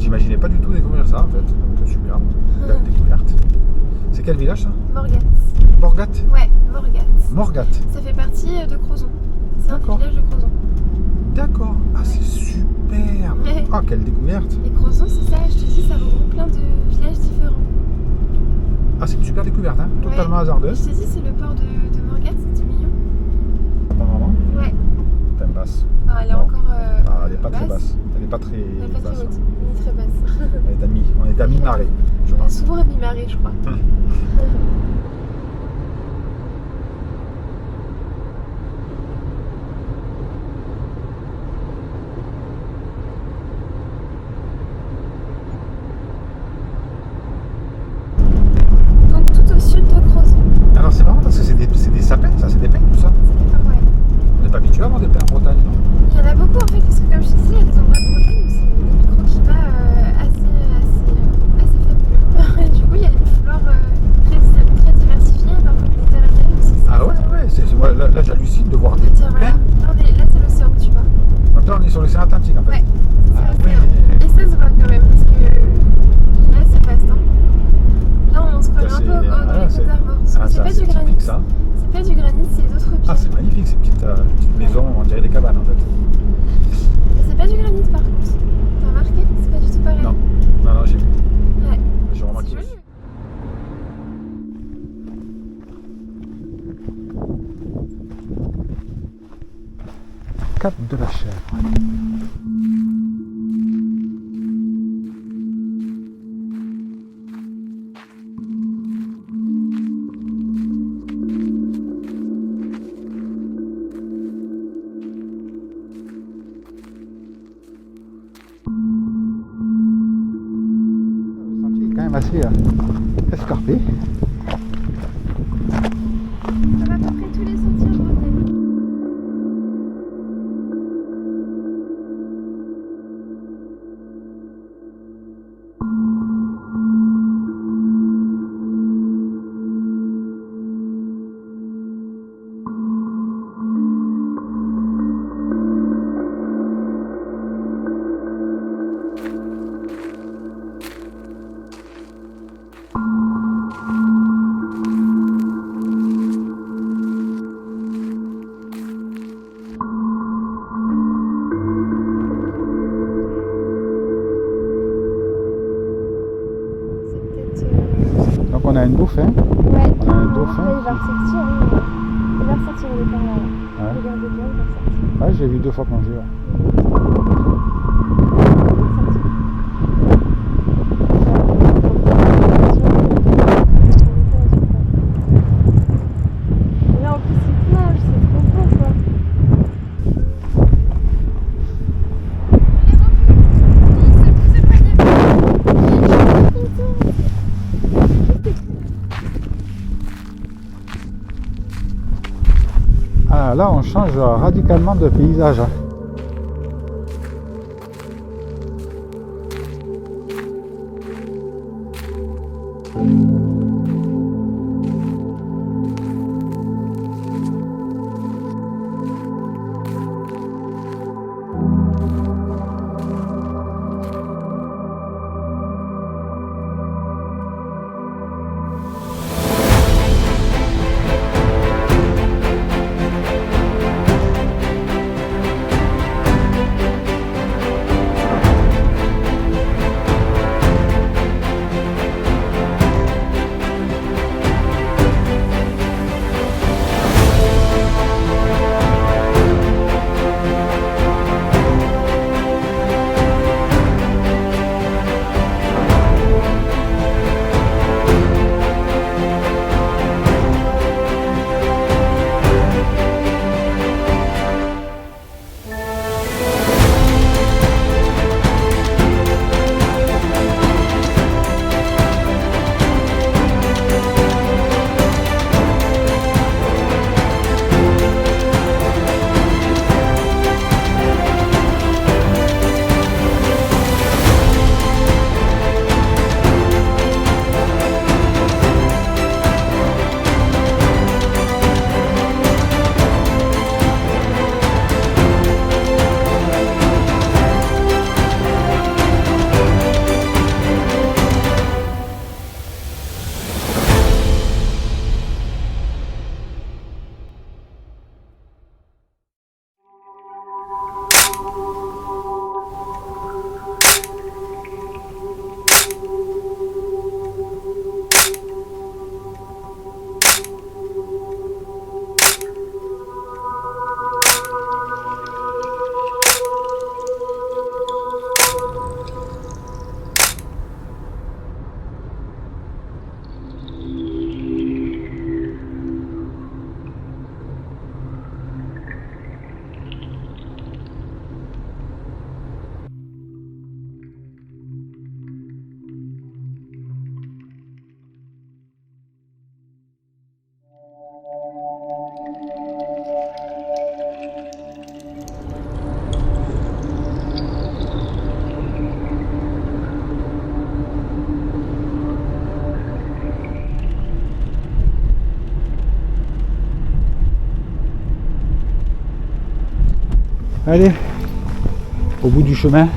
J'imaginais pas du tout découvrir ça en fait, donc super, belle découverte. C'est quel village ça? Morgat. Morgat? Ouais, Morgat. Morgat. Ça fait partie de Crozon. C'est un des villages de Crozon. D'accord, ah c'est super. Ouais. Ah quelle découverte. Et Crozon, c'est ça, je te dis, ça regroupe plein de villages différents. Ah c'est une super découverte, hein, totalement Ouais. hasardeuse. Je te dis, c'est le port de Morgat, c'est tout mignon. Apparemment. Ouais. T'es basse. Ah, elle est Non. encore Ah elle est pas très basse. Elle est pas très Elle est pas très basse. haute, ni très basse. On est à mi-marée, je On est pense. souvent à mi-marée, je crois. Donc tout au sud de Crozon. Alors c'est marrant parce que c'est des sapins, ça c'est des pins tout ça. C'est les parts, ouais. On n'est pas habitué à avoir des pins en Bretagne, non? Il y en a beaucoup en fait, parce que comme je te disais, il y a des endroits de Bretagne où c'est des microclimats assez fabuleux. Du coup, il y a une flore très diversifiée, parfois méditerranéenne aussi. Ah ouais, là j'hallucine de voir des Tiens, voilà. pins. Là, c'est l'océan que tu vois. Donc là on est sur l'océan Atlantique en fait. Ouais, Ah c'est ouais. l'océan. Et ça se voit quand même, parce que là, c'est vaste. Hein. Là, on se croit un peu dans les Côtes d'Armor. C'est pas du granit. Ça. C'est pas du granit, c'est d'autres pierres. Ah c'est magnifique ces petites maisons, on dirait des cabanes en fait. C'est pas du granit par contre. T'as remarqué? C'est pas du tout pareil. Non, j'ai vu. Ouais. J'ai remarqué. C'est joli. Cap de la Chèvre. Le sentier est quand même assez escarpé. Ça va à peu près tous les sentiers en Bretagne. Donc on a une dauphin. Ouais. On a un dauphin. Là, il va ressortir. Oui. Il va ressortir, il est par là. Ouais. Regardez bien, il va ressortir. Ouais, j'ai vu 2 fois plonger. Ouais. Et là, en plus, il plage, c'est trop beau, quoi. Ah là on change radicalement de paysage. Allez, au bout du chemin,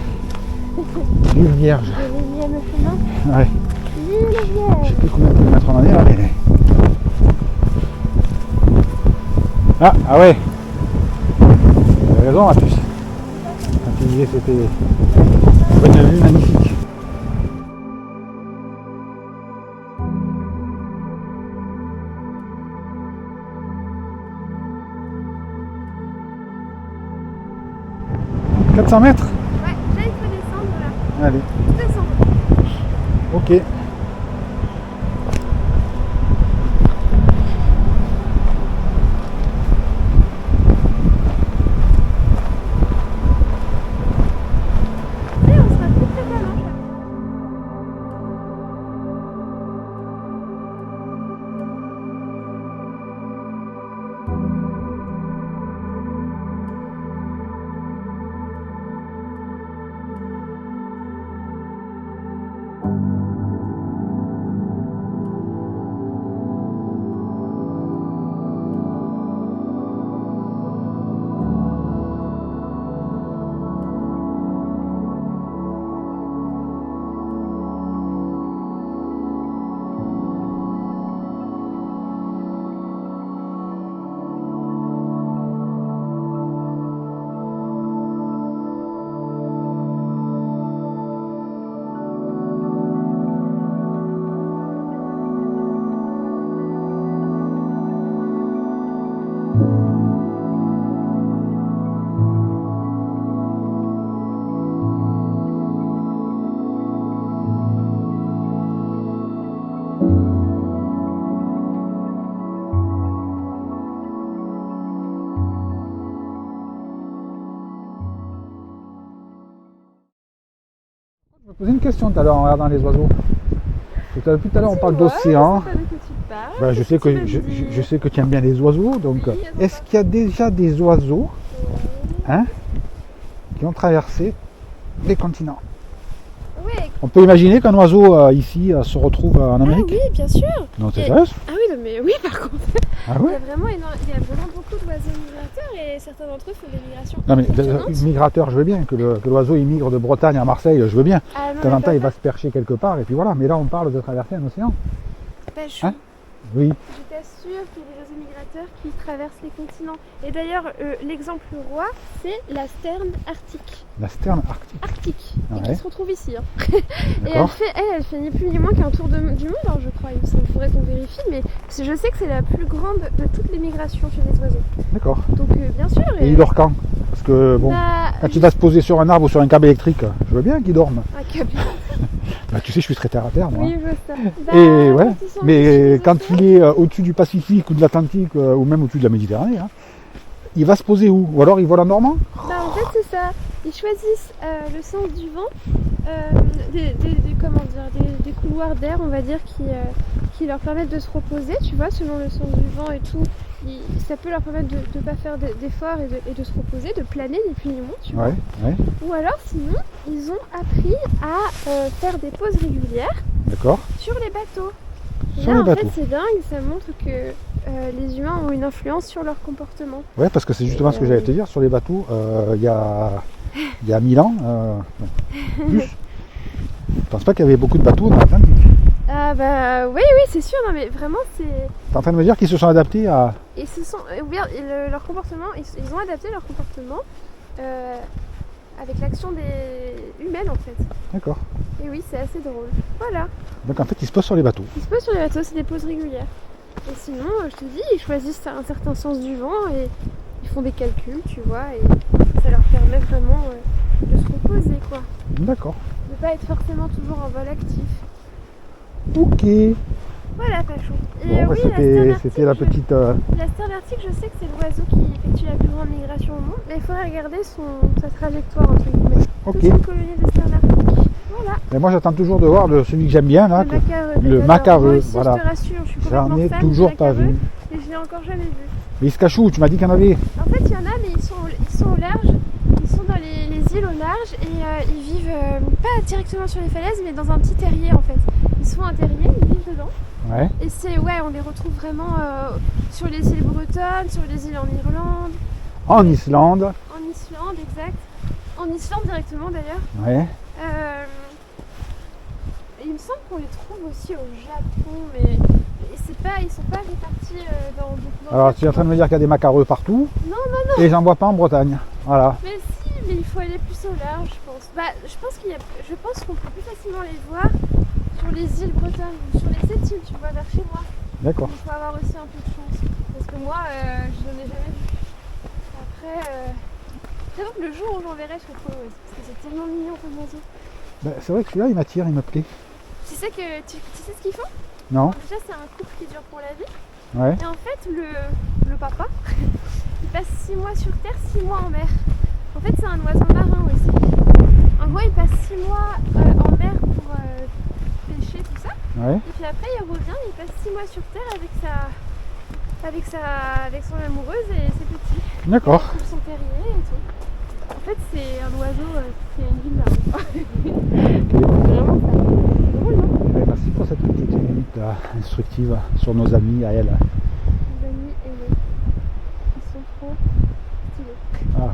l'île Vierge. Le millième chemin. Ouais. L'île Je sais Vierge. plus combien de kilomètres on en est là, mais... Ah ouais. Tu avais raison, Mathus. Quand tu disais que c'était une vue magnifique. « 400 mètres ?» Ouais, là il faut descendre là. Allez, Descendre. ok. Et on sera tout près de la Manche. Je me posais une question tout à l'heure en regardant les oiseaux. Depuis tout à l'heure on parle d'océan. Ben, je sais que tu aimes bien les oiseaux, donc Oui, est-ce qu'il y a déjà des oiseaux qui ont traversé les continents? Oui. On peut imaginer qu'un oiseau ici se retrouve en Ah Amérique? oui, bien sûr. Non, c'est sérieux? Ah oui, non, mais oui, par contre. Ah Il y ouais? a vraiment beaucoup d'oiseaux migrateurs et certains d'entre eux font des migrations. Non mais impressionnantes. migrateur, je veux bien, que l'oiseau il migre de Bretagne à Marseille, je veux bien. Ah non, De temps mais en temps il pas- va se percher quelque part et puis voilà, mais là on parle de traverser un océan. pas chou. Hein? Oui, Je t'assure qu'il y a des oiseaux migrateurs qui traversent les continents. Et d'ailleurs, l'exemple roi, c'est la sterne arctique. la sterne arctique. Arctique. Et Ouais. qui se retrouve ici. Hein. Et D'accord. elle fait ni plus ni moins qu'un tour du monde, hein, je crois. Il faudrait qu'on vérifie, mais je sais que c'est la plus grande de toutes les migrations chez les oiseaux. D'accord. Donc bien sûr. Et il dort quand? Parce que bon, Bah, quand il va se poser sur un arbre ou sur un câble électrique, je veux bien qu'il dorme. un câble. Bah, tu sais, je suis très terre à terre moi. Oui, je vois ça. Bah, Et ouais, quand ils sont mais chez les quand océans, il est au-dessus du Pacifique ou de l'Atlantique ou même au-dessus de la Méditerranée, hein, il va se poser où? Ou alors il vole en normand? Bah, en fait, c'est ça. Ils choisissent le sens du vent, des couloirs d'air, on va dire, qui leur permettent de se reposer, tu vois, selon le sens du vent et tout. Ça peut leur permettre de ne pas faire d'efforts et de se reposer, de planer ni plus ni moins, tu vois. Ouais, ouais, Ou alors, sinon, ils ont appris à faire des pauses régulières d'accord. sur les bateaux. Et Sur là, les en bateaux. fait, c'est dingue, ça montre que les humains ont une influence sur leur comportement. Ouais, parce que c'est justement ce que j'allais te dire, sur les bateaux, il y a 1000 ans, plus, je pense pas qu'il y avait beaucoup de bateaux dans l'Atlantique. Ah bah oui, c'est sûr, non mais vraiment c'est... T'es en train de me dire qu'ils se sont adaptés à... Ils se sont... leur comportement, ils ont adapté leur comportement avec l'action des humaines en fait. D'accord. Et oui, c'est assez drôle. Voilà. Donc en fait, ils se posent sur les bateaux. Ils se posent sur les bateaux, c'est des pauses régulières. Et sinon, je te dis, ils choisissent un certain sens du vent et ils font des calculs, tu vois, et ça leur permet vraiment de se reposer, quoi. D'accord. De pas être forcément toujours en vol actif. Ok. Voilà, Pachou. Et Bon, bah, oui, la sterne c'était la arctique, petite... La sterne arctique, je sais que c'est l'oiseau qui effectue la plus grande migration au monde, mais il faudrait regarder sa trajectoire, entre guillemets. Ok. Toute une colonie de sterne arctique. Voilà. Mais moi, j'attends toujours de voir celui que j'aime bien, là. Le macareux. macareux, Moi aussi, voilà. je te rassure, je suis J'en complètement ai fan toujours du pas macareux, vu. et je l'ai encore jamais vu. Mais il se cache où? Tu m'as dit qu'il y en avait. En fait, il y en a, mais ils sont au large. Ils sont dans les îles au large et ils vivent pas directement sur les falaises, mais dans un petit terrier en fait. Ils se font un terrier, ils vivent dedans. Ouais. Et on les retrouve vraiment sur les îles bretonnes, sur les îles en Irlande, En Islande. en Islande, exact. En Islande directement d'ailleurs. Ouais. Et il me semble qu'on les trouve aussi au Japon, mais ils sont pas répartis dans beaucoup Alors tu es en train de me dire qu'il y a des macareux partout? Non. Et j'en vois pas en Bretagne. Voilà. Mais si, mais il faut aller plus au large, je pense. Je pense qu'on peut plus facilement les voir sur les îles bretonnes ou sur les 7 îles, tu vois, vers chez moi. D'accord. Il faut avoir aussi un peu de chance. Parce que moi, je n'en ai jamais vu. Après, j'avoue que le jour où j'en verrai, je serai trop heureuse. Parce que c'est tellement mignon comme oiseau. Ben, c'est vrai que celui-là, il m'attire, il me plaît. Tu sais ce qu'ils font? Non? Déjà, c'est un couple qui dure pour la vie. Ouais. Et en fait, le papa, il passe 6 mois sur Terre, 6 mois en mer. En fait, c'est un oiseau marin aussi. En gros, il passe 6 mois en mer pour pêcher, tout ça. Ouais. Et puis après, il revient, il passe 6 mois sur Terre avec son amoureuse et ses petits. D'accord. Il coupe son terrier et tout. En fait, c'est un oiseau qui a une vie de marine. Vraiment ça. C'est drôle, non? Ouais, merci pour cette petite minute instructive sur nos amis à elle. Les amis aimés. Ils sont trop stylés. Ah.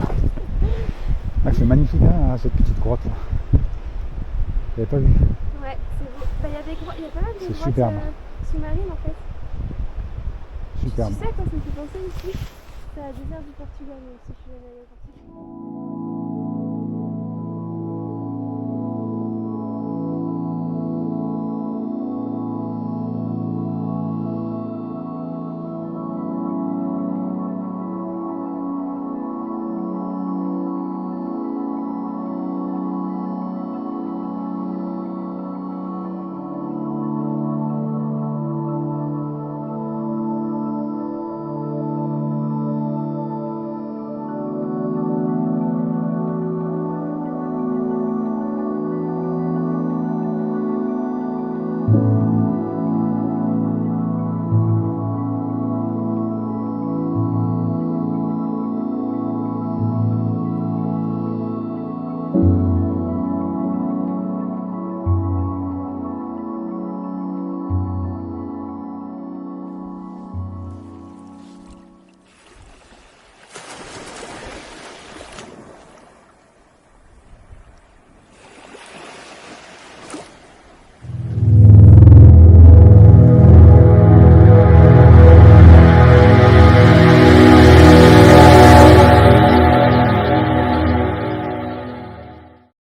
Ah, c'est magnifique hein, cette petite grotte. J'avais pas vu. Ouais, c'est beau. Bah, il y a pas mal de C'est grottes superbe. sous-marines en fait. Superbe. Tu sais à quoi ça me fait penser ici? C'est à la désert du Portugal, mais aussi je suis jamais allée au Portugal.